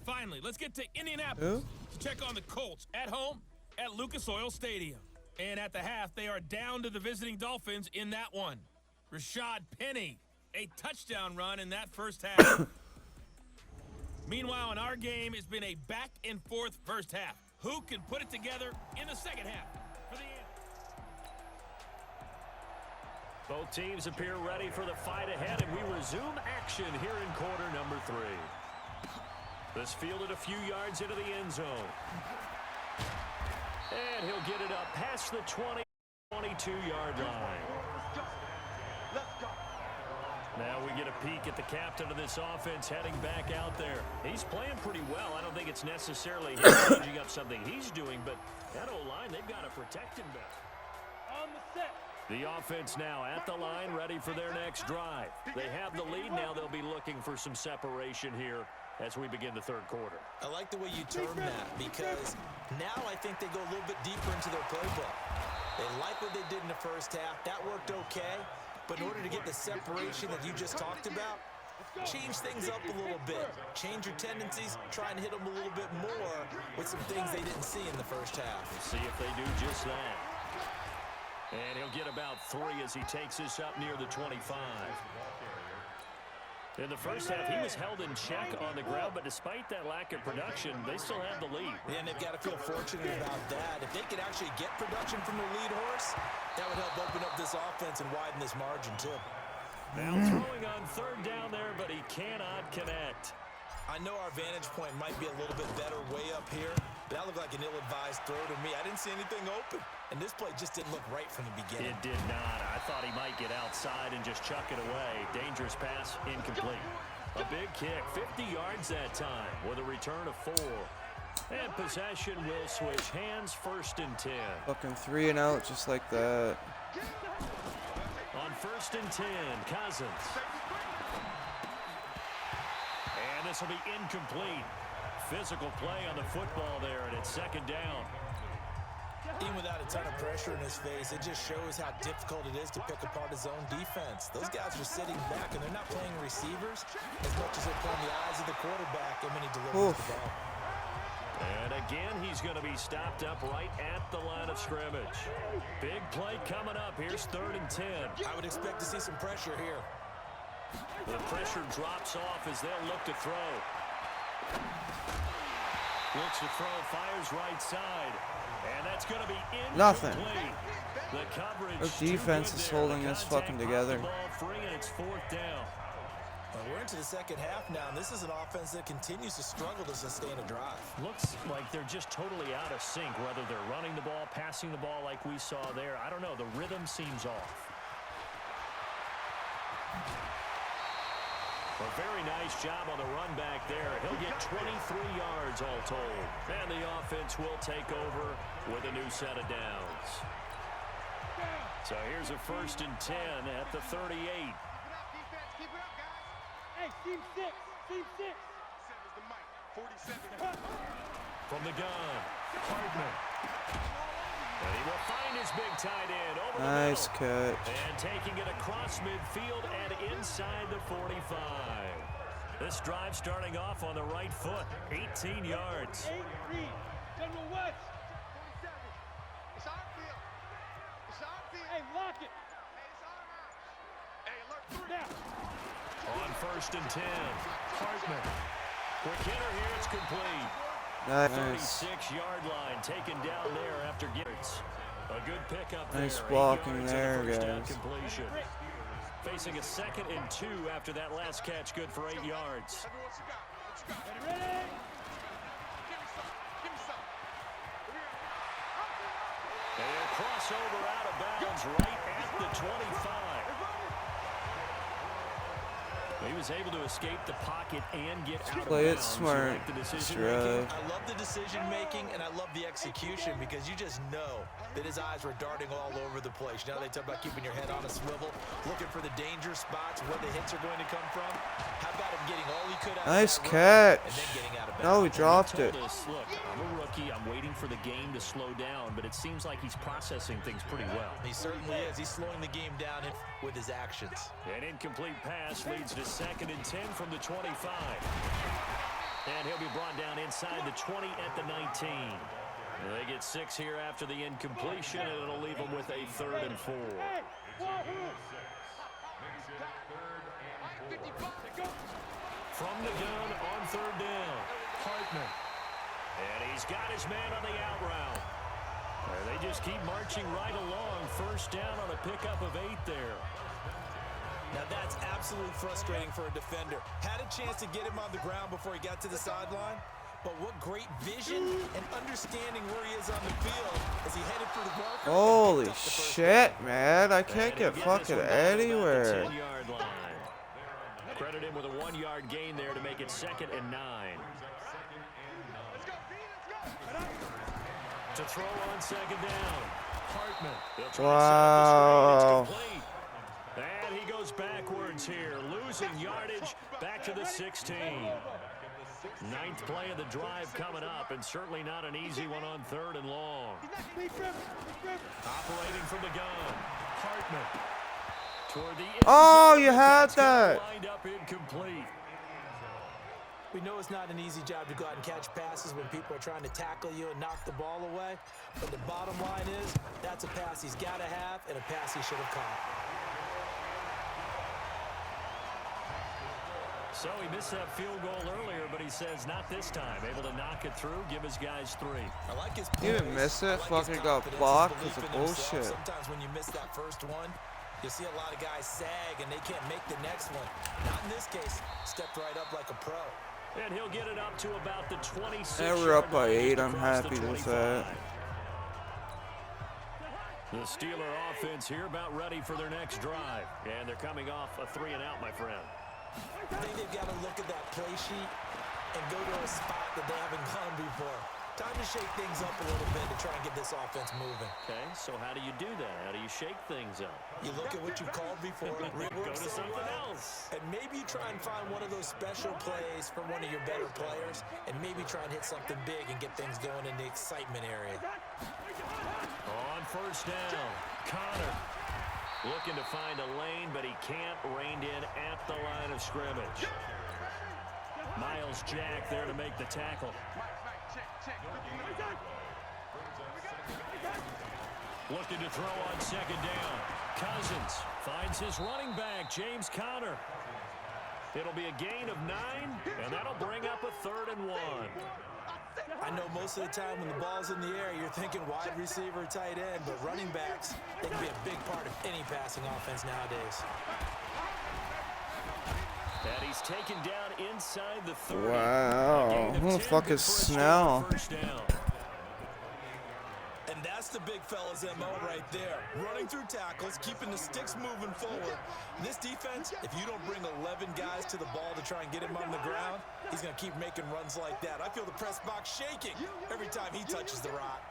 Finally, let's get to Indianapolis to check on the Colts at home at Lucas Oil Stadium. And at the half, they are down to the visiting Dolphins in that one. Rashad Penny, a touchdown run in that first half. Meanwhile, in our game, it's been a back-and-forth first half. Who can put it together in the second half? For the end. Both teams appear ready for the fight ahead, and we resume action here in quarter number 3. This fielded a few yards into the end zone. And he'll get it up past the 22-yard line. Let's go. Now we get a peek at the captain of this offense heading back out there. He's playing pretty well. I don't think it's necessarily him changing up something he's doing, but that O-line, they've got to protect him better. On the set. The offense now at the line, ready for their next drive. They have the lead. Now they'll be looking for some separation here as we begin the third quarter. I like the way you term that, because now I think they go a little bit deeper into their playbook. They like what they did in the first half. That worked okay. But in order to get the separation that you just talked about, change things up a little bit. Change your tendencies, try and hit them a little bit more with some things they didn't see in the first half. We'll see if they do just that. And he'll get about 3 as he takes this up near the 25. In the first half, he was held in check on the ground, but despite that lack of production, they still have the lead. And they've got to feel fortunate about that. If they could actually get production from their lead horse, that would help open up this offense and widen this margin, too. Now throwing on 3rd down there, but he cannot connect. I know our vantage point might be a little bit better way up here, but that looked like an ill-advised throw to me. I didn't see anything open, and this play just didn't look right from the beginning. It did not. I thought he might get outside and just chuck it away. Dangerous pass, incomplete. A big kick, 50 yards that time with a return of 4. And possession will switch hands, 1st and 10. Fucking 3 and out just like that. On 1st and 10, Cousins. And this will be incomplete. Physical play on the football there, and it's 2nd down. Even without a ton of pressure in his face, it just shows how difficult it is to pick apart his own defense. Those guys are sitting back, and they're not playing receivers as much as they're playing the eyes of the quarterback and when he delivers the ball. And again, he's going to be stopped up right at the line of scrimmage. Big play coming up. Here's 3rd and 10. I would expect to see some pressure here. The pressure drops off as they'll look to throw. Looks to throw, fires right side. And that's going to be incomplete. Nothing. The coverage Our defense is holding this fucking together. Free, and it's 4th down. Well, we're into the second half now, and this is an offense that continues to struggle to sustain a drive. Looks like they're just totally out of sync, whether they're running the ball, passing the ball like we saw there. I don't know. The rhythm seems off. A very nice job on the run back there. He'll get 23 yards all told. And the offense will take over with a new set of downs. So here's a 1st and 10 at the 38. Keep it up, defense. Keep it up, guys. Hey, team 6. Team 6. 7's the mic. 47. From the gun, Hardman. And he will find his big tight end over Nice the middle. catch. And taking it across midfield and inside the 45. This drive starting off on the right foot, 18 yards. 8 read. General West. 47. It's our field. It's our field. Hey, lock it. Hey, it's our house. Hey, alert 3. Now. On 1st and 10, Hartman. Quick hitter here, it's complete. Nice. 36-yard line taken down there after Garrett's. A good pickup there. Nice 8 blocking yards there, and a first down guys. completion. Facing a 2nd and 2 after that last catch, good for 8 yards. Everyone, what you got? What you got? Ready? Give me some. Give me some. And a crossover out of bounds right at the 25. He was able to escape the pocket and get out Play of it bounds. smart. You like the decision Drive. I love the decision-making, and I love the execution because you just know that his eyes were darting all over the place. You know, they talk about keeping your head on a swivel, looking for the danger spots, where the hits are going to come from. How about him getting all he could out Nice of that run catch. and then getting out of bounds? No, he dropped it. Told us, look, I'm a rookie. I'm waiting for the game to slow down, but it seems like he's processing things pretty well. He certainly is. He's slowing the game down with his actions. An incomplete pass leads to 2nd and 10 from the 25. And he'll be brought down inside the 20 at the 19. And they get 6 here after the incompletion, and it'll leave them with a 3rd and 4. Hey, Wahoo. From the gun on 3rd down, Hartman. And he's got his man on the out route. And they just keep marching right along. 1st down on a pickup of 8 there. Now that's absolutely frustrating for a defender. Had a chance to get him on the ground before he got to the sideline, but what great vision and understanding where he is on the field as he headed for the marker. Holy shit, man. I can't get fucking anywhere. 10-yard line. Credit him with a 1-yard gain there to make it 2nd and 9. Let's go, B. Let's go. To throw on 2nd down, Hartman. He'll try Wow. to set up the screen. It's complete. And he goes backwards here, losing yardage back to the 16. 9th play of the drive coming up, and certainly not an easy one on 3rd and long. Operating from the gun, Hartman. Toward the end Oh, zone, you but had that's gonna that. wind up incomplete. We know it's not an easy job to go out and catch passes when people are trying to tackle you and knock the ball away. But the bottom line is, that's a pass he's got to have and a pass he should have caught. So he missed that field goal earlier, but he says not this time. Able to knock it through, give his guys 3. I like his You didn't poise. miss it? I like his Fucking got confidence, his blocked belief because of in himself. bullshit. Sometimes when you miss that first one, you see a lot of guys sag and they can't make the next one. Not in this case. Stepped right up like a pro. And he'll get it up to about the 26. Yeah, we're up by 8. I'm happy with that. The Steeler offense here about ready for their next drive. And they're coming off a 3 and out, my friend. I think they've got to look at that play sheet and go to a spot that they haven't gone before. Time to shake things up a little bit to try and get this offense moving. Okay, so how do you do that? How do you shake things up? You look at what you called before, Go rework to something else. and maybe you try and find one of those special plays from one of your better players, and maybe try and hit something big and get things going in the excitement area. On 1st down, Connor looking to find a lane, but he can't. Reined in at the line of scrimmage. Miles Jack there to make the tackle. Looking to throw on 2nd down. Cousins finds his running back, James Conner. It'll be a gain of 9, and that'll bring up a 3rd and 1. I know most of the time when the ball's in the air, you're thinking wide receiver, tight end, but running backs, they can be a big part of any passing offense nowadays. And he's taken down inside the 30. Wow. Who the fuck is Snell? And that's the big fella's MO right there. Running through tackles, keeping the sticks moving forward. This defense, if you don't bring 11 guys to the ball to try and get him on the ground, he's going to keep making runs like that. I feel the press box shaking every time he touches the rock.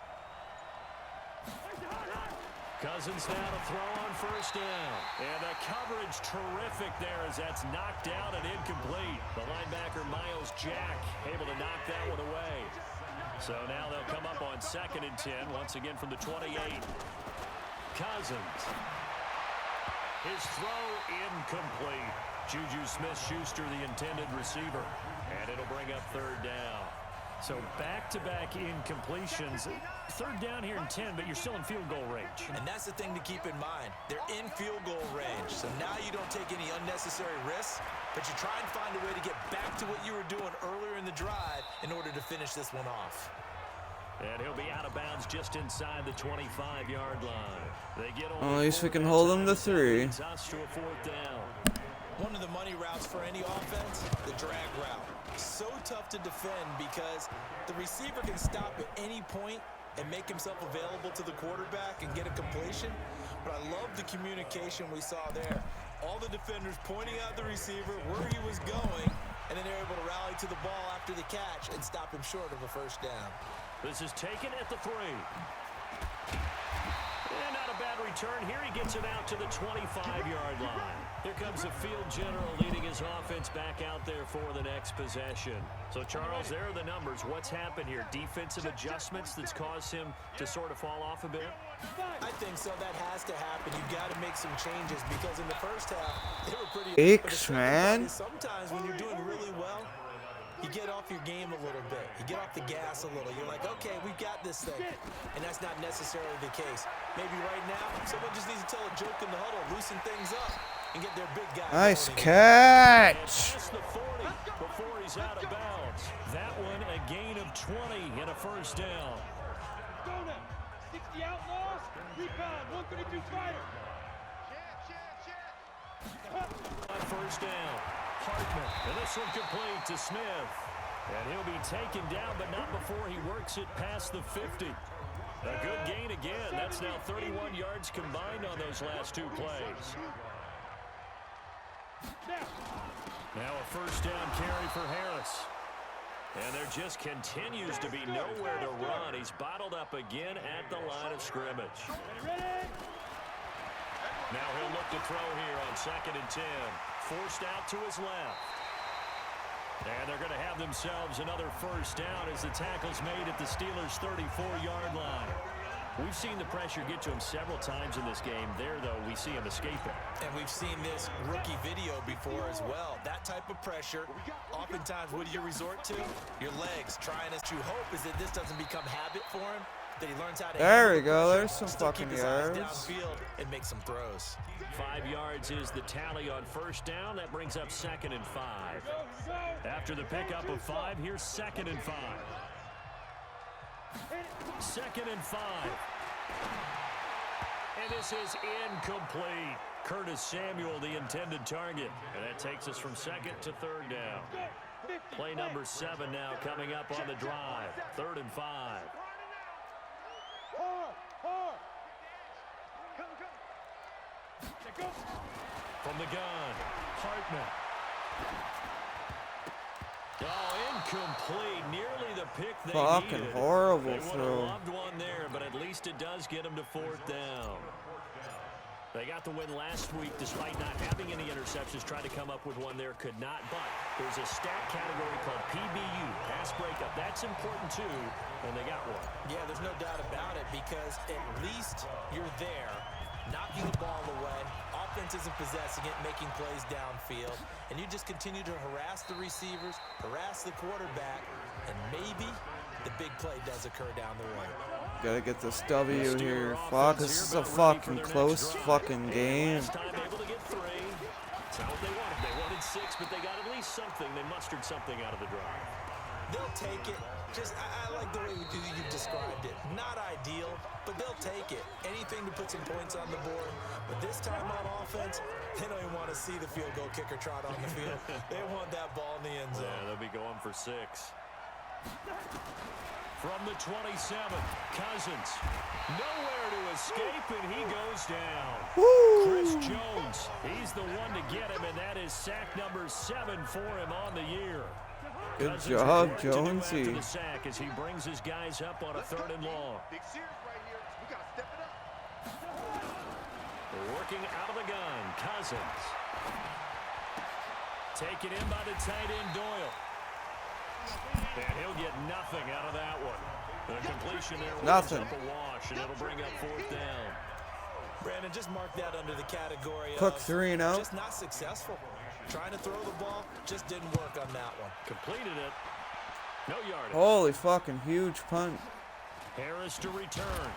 Cousins now to throw on first down. And the coverage terrific there as that's knocked out and incomplete. The linebacker, Miles Jack, able to knock that one away. So now they'll come up on 2nd and 10, once again from the 28. Cousins. His throw incomplete. Juju Smith-Schuster, the intended receiver. And it'll bring up 3rd down. So back-to-back incompletions. 3rd down here in 10, but you're still in field goal range. And that's the thing to keep in mind. They're in field goal range. So now you don't take any unnecessary risks, but you try and find a way to get back to what you were doing earlier in the drive in order to finish this one off. And he'll be out of bounds just inside the 25-yard line. They get Well, at least we can hold them to 3. Us to a 4th down. One of the money routes for any offense, the drag route. So tough to defend because the receiver can stop at any point and make himself available to the quarterback and get a completion. But I love the communication we saw there. All the defenders pointing out the receiver where he was going, and then they're able to rally to the ball after the catch and stop him short of a 1st down. This is taken at the 3. And not a bad return. Here he gets it out to the 25-yard line. Here comes the field general leading his offense back out there for the next possession. So, Charles, there are the numbers. What's happened here? Defensive adjustments that's caused him to sort of fall off a bit? I think so. That has to happen. You've got to make some changes because in the first half, they were pretty... Aches, man. Sometimes when you're doing really well, you get off your game a little bit. You get off the gas a little. You're like, okay, we've got this thing. And that's not necessarily the case. Maybe right now, someone just needs to tell a joke in the huddle, loosen things up, and get their big guy. Nice catch. Past the 40 before he's out of bounds. That one a gain of 20 and a 1st down. Go now. 60 outlaws. Recon. 132 fighter. On 1st down. Hartman, and this one complete to Smith. And he'll be taken down, but not before he works it past the 50. A good gain again. That's now 31 yards combined on those last 2 plays. Now a 1st down carry for Harris. And there just continues to be nowhere to run. He's bottled up again at the line of scrimmage. Now he'll look to throw here on 2nd and 10. Forced out to his left. And they're going to have themselves another 1st down as the tackle's made at the Steelers' 34-yard line. We've seen the pressure get to him several times in this game. There, though, we see him escaping. And we've seen this rookie video before as well. That type of pressure, oftentimes, what do you resort to? Your legs. Trying to hope is that this doesn't become habit for him, that he learns how to... There we go. There's some fucking yards. Downfield and make some throws. 5 yards is the tally on 1st down. That brings up 2nd and 5. After the pickup of 5, here's 2nd and 5. 2nd and 5. And this is incomplete. Curtis Samuel, the intended target. And that takes us from 2nd to 3rd down. Play number 7 now coming up on the drive. 3rd and 5. From the gun, Hartman. Oh, incomplete. Nearly the pick they Fucking needed. horrible They would have throw. loved one there, but at least it does get them to 4th down. They got the win last week despite not having any interceptions. Tried to come up with one there, could not. But there's a stat category called PBU, pass breakup. That's important too, and they got one. Yeah, there's no doubt about it because at least you're there, knocking the ball away. Offense isn't possessing it, making plays downfield. And you just continue to harass the receivers, harass the quarterback, and maybe the big play does occur down the road. Gotta get this W here. Fuck, this is a fucking close fucking game. Last time able to get 3. It's not what they wanted. They wanted 6, but they got at least something. They mustered something out of the drive. They'll take it. I like the way you described it. Not ideal, but they'll take it. Anything to put some points on the board. But this time on offense, they don't even want to see the field goal kicker trot on the field. They want that ball in the end zone. Yeah, they'll be going for 6. From the 27, Cousins. Nowhere to escape, and he goes down. Woo! Chris Jones, he's the one to get him, and that is sack number 7 for him on the year. Good Cousins job, with work to do Jonesy. after the sack as he brings his guys up on a 3rd and long. Big series right here. We got to step it up. Working out of the gun, Cousins. Taken in by the tight end, Doyle. And he'll get nothing out of that one. The completion there was up a wash, and it'll bring up 4th down. Brandon, just mark that under the category Cook of 3-0. just not successful. Trying to throw the ball, just didn't work on that one. Completed it. No yardage. Holy fucking huge punt. Harris to return.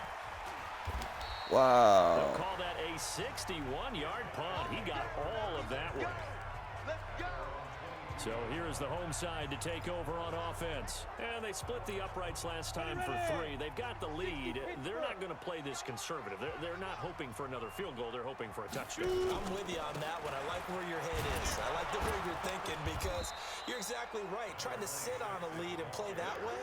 Wow. They'll call that a 61-yard punt. He got all of that one. Let's go. So here's the home side to take over on offense. And they split the uprights last time for 3. They've got the lead. They're not going to play this conservative. They're not hoping for another field goal. They're hoping for a touchdown. I'm with you on that one. I like where your head is. I like the way you're thinking because you're exactly right. Trying to sit on a lead and play that way,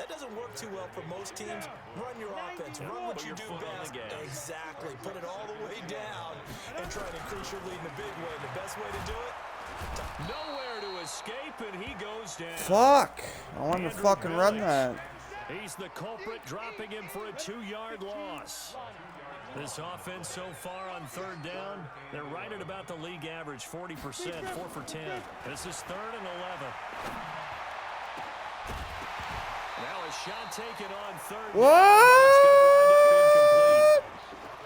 that doesn't work too well for most teams. Run your offense. Run what you do best. Exactly. Put it all the way down and try to increase your lead in a big way. The best way to do it? Nowhere to escape, and he goes down. Fuck. I wanted to fucking run that. He's the culprit, dropping him for a 2-yard loss. This offense so far on 3rd down, they're right at about the league average, 40%, 4 for 10. This is 3rd and 11. Now a shot taken on 3rd down. What?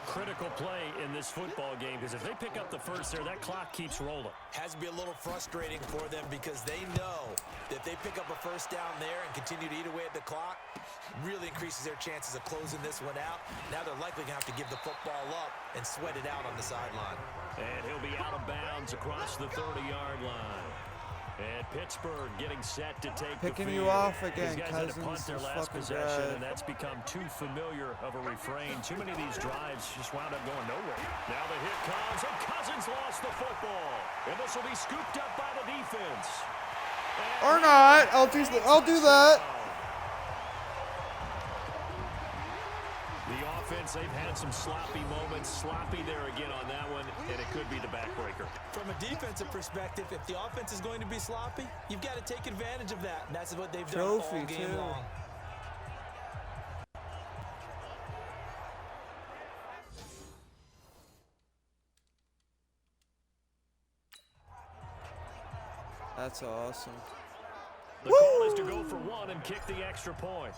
Critical play in this football game because if they pick up the first there, that clock keeps rolling. Has to be a little frustrating for them because they know that if they pick up a first down there and continue to eat away at the clock, really increases their chances of closing this one out. Now they're likely going to have to give the football up and sweat it out on the sideline. And he'll be out of bounds across the 30-yard line. And Pittsburgh getting set to take Picking the you field. off again, These guys had to Cousins. punt their Is last fucking possession, bad. and that's become too familiar of a refrain. Too many of these drives just wound up going nowhere. Now the hit comes, and Cousins lost the football. And this will be scooped up by the defense. Or not. I'll do that. The offense, they've had some sloppy moments. Sloppy there again on that one, and it could be the backbreaker. From a defensive perspective, if the offense is going to be sloppy, you've got to take advantage of that. And that's what they've done all game too. long. That's awesome. The call is to go for 1 and kick the extra point.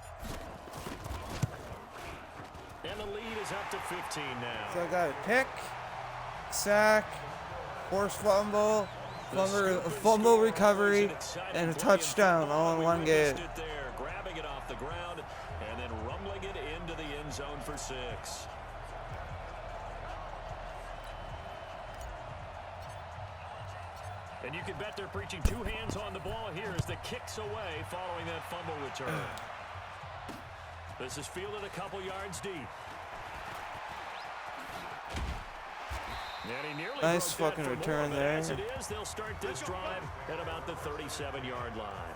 And the lead is up to 15 now. So I got a pick, sack, forced fumble, fumble recovery, and a touchdown all in one game. Grabbing it off the ground and then rumbling it into the end zone for 6. And you can bet they're preaching 2 hands on the ball here as the kick's away following that fumble return. This is fielded a couple yards deep. And he nearly Nice broke that fucking for return more, but there. As it is, they'll start this drive at about the 37-yard line.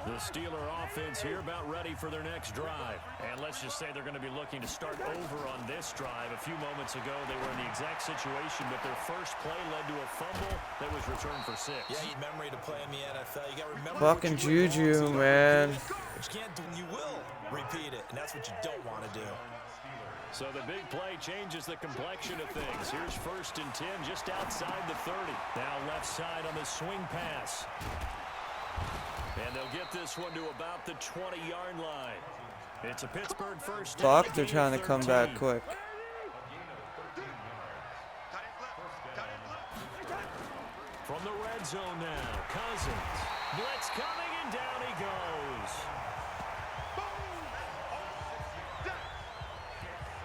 The Steeler offense here about ready for their next drive. And let's just say they're going to be looking to start over on this drive. A few moments ago, they were in the exact situation, but their first play led to a fumble that was returned for 6. Yeah, you memory to play in the NFL. You got to remember Fucking what you Juju, want to man. But you can't do, you will repeat it, and that's what you don't want to do. So the big play changes the complexion of things. Here's 1st and 10 just outside the 30. Now left side on the swing pass. And they'll get this one to about the 20-yard line. It's a Pittsburgh first down. Fuck, they're trying to come back quick. From the red zone now, Cousins. Blitz coming, and down he goes.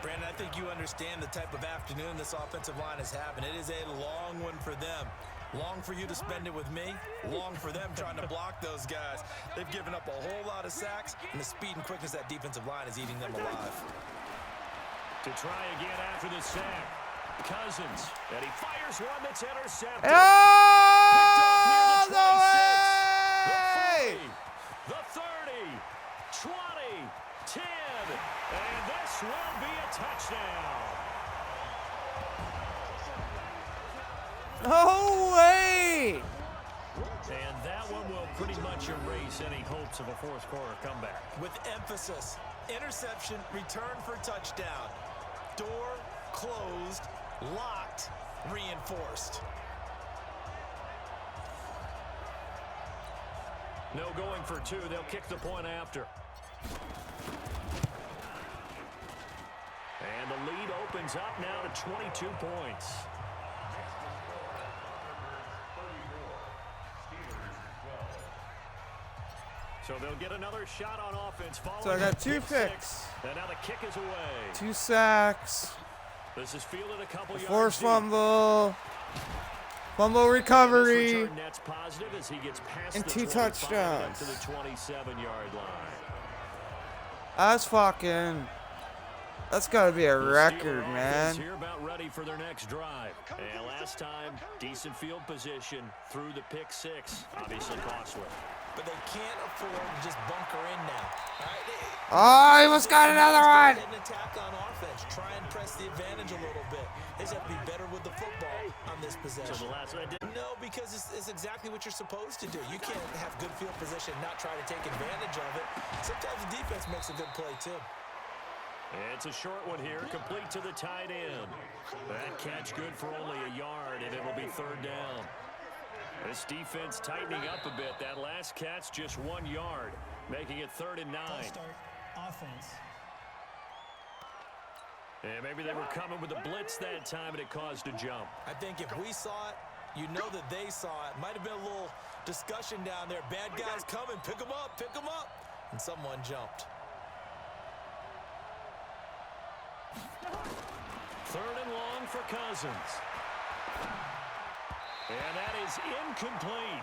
Brandon, I think you understand the type of afternoon this offensive line is having. It is a long one for them. Long for you to spend it with me. Long for them trying to block those guys. They've given up a whole lot of sacks, and the speed and quickness of that defensive line is eating them alive. To try again after the sack. Cousins, and he fires one that's intercepted. Oh, Picked off no near the 26. way! The 30, 20, 10, and this will be a touchdown. No way! And that one will pretty much erase any hopes of a fourth quarter comeback. With emphasis, interception, return for touchdown. Door closed, locked, reinforced. No going for two. They'll kick the point after. And the lead opens up now to 22 points. So they'll get another shot on offense. So I got 2 picks. picks, And now the kick is away. 2 sacks, This is fielded a couple yards forced deep. fumble This recovery, return net's positive as he gets past and the 2 25 touchdowns. to the 27-yard line. That's gotta be a The record, Steeler man. offense here about ready for their next drive. And last time, decent field position through the pick six. Obviously costly. But they can't afford to just bunker in now. All right? Oh, he almost got another one. An attack on offense. Try and press the advantage a little bit. They just have to be better with the football on this possession. So the last one I did. No, because it's exactly what you're supposed to do. You can't have good field position and not try to take advantage of it. Sometimes the defense makes a good play, too. It's a short one here, complete to the tight end. That catch good for only a yard, and it'll be third down. This defense tightening up a bit. That last catch just 1 yard, making it 3rd and 9. Offense. And maybe they were coming with a blitz that time, and it caused a jump. I think if we saw it, you know that they saw it. Might have been a little discussion down there. Bad guys coming. Pick them up. Pick them up. And someone jumped. 3rd and long for Cousins. And that is incomplete.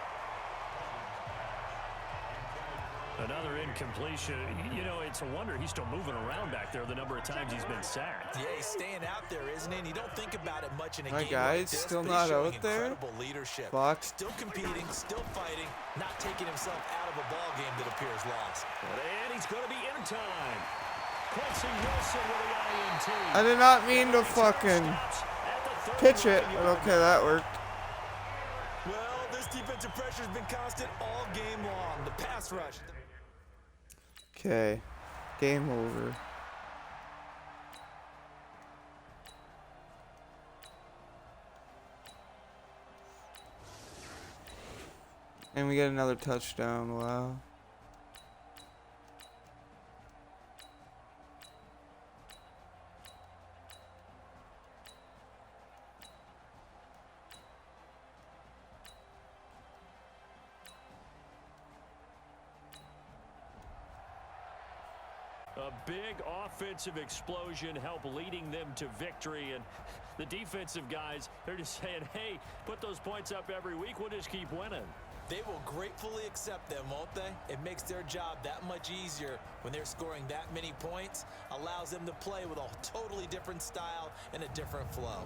Another incompletion. You know, it's a wonder he's still moving around back there the number of times he's been sacked. Yeah, he's staying out there, isn't he? And you don't think about it much in a My game guy's like this, still but not he's showing out there? incredible leadership. Fuck. Still competing, still fighting, not taking himself out of a ball game that appears lost. And he's going to be in time. Quincy Wilson with the INT. I did not mean to fucking pitch it, but okay, that worked. Well, this defensive pressure has been constant all game long. The pass rush. Okay, game over. And we get another touchdown, wow. A big offensive explosion helped leading them to victory. And the defensive guys, they're just saying, hey, put those points up every week. We'll just keep winning. They will gratefully accept them, won't they? It makes their job that much easier when they're scoring that many points. Allows them to play with a totally different style and a different flow.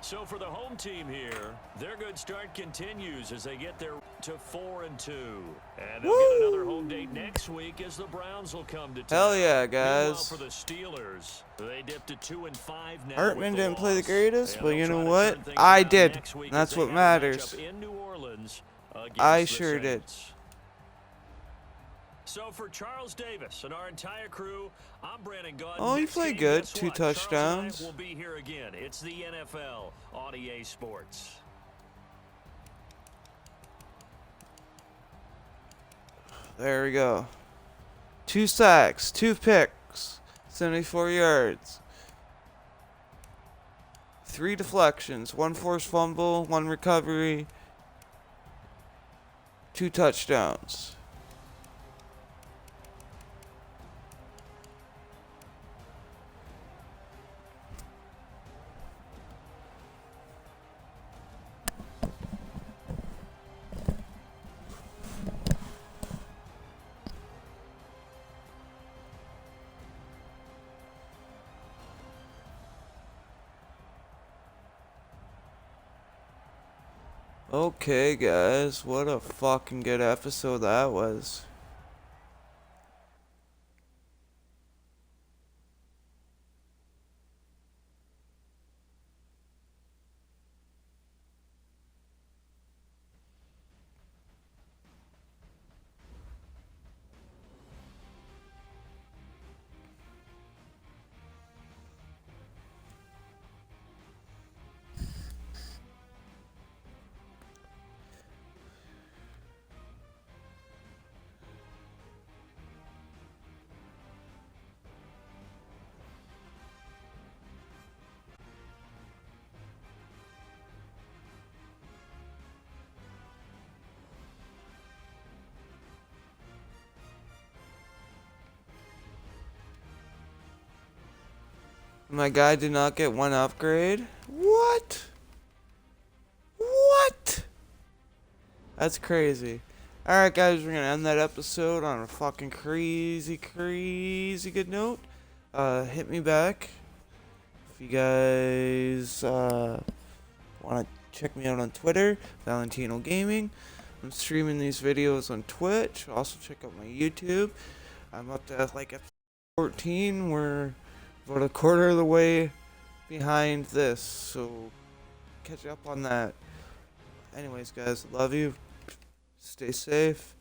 So for the home team here, their good start continues as they get their to 4-2. And they'll get another home date next week as the Browns will come to town. Hell yeah, Meanwhile, guys. for the Steelers, they dipped to 2-5 now. Hartman with the didn't play the loss. greatest, And but they'll you know try to what? turn things I around did. next week That's as what they have a matters. matchup in New Orleans against I the sure did. Saints. So for Charles Davis and our entire crew, I'm Brandon Gunn. Oh, he Next played game, good. guess 2 what? Charles and I touchdowns. will be here again. It's the NFL on EA Sports. There we go. 2 sacks, 2 picks, 74 yards. 3 deflections, 1 forced fumble, 1 recovery, 2 touchdowns. Okay, guys, what a fucking good episode that was. My guy did not get one upgrade? What? What? That's crazy. Alright, guys, we're gonna end that episode on a fucking crazy good note. Hit me back if you guys want to check me out on Twitter, Valentino Gaming. I'm streaming these videos on Twitch. Also, check out my YouTube. I'm up to like episode 14. We're about a quarter of the way behind this, so catch up on that. Anyways, guys, love you. Stay safe.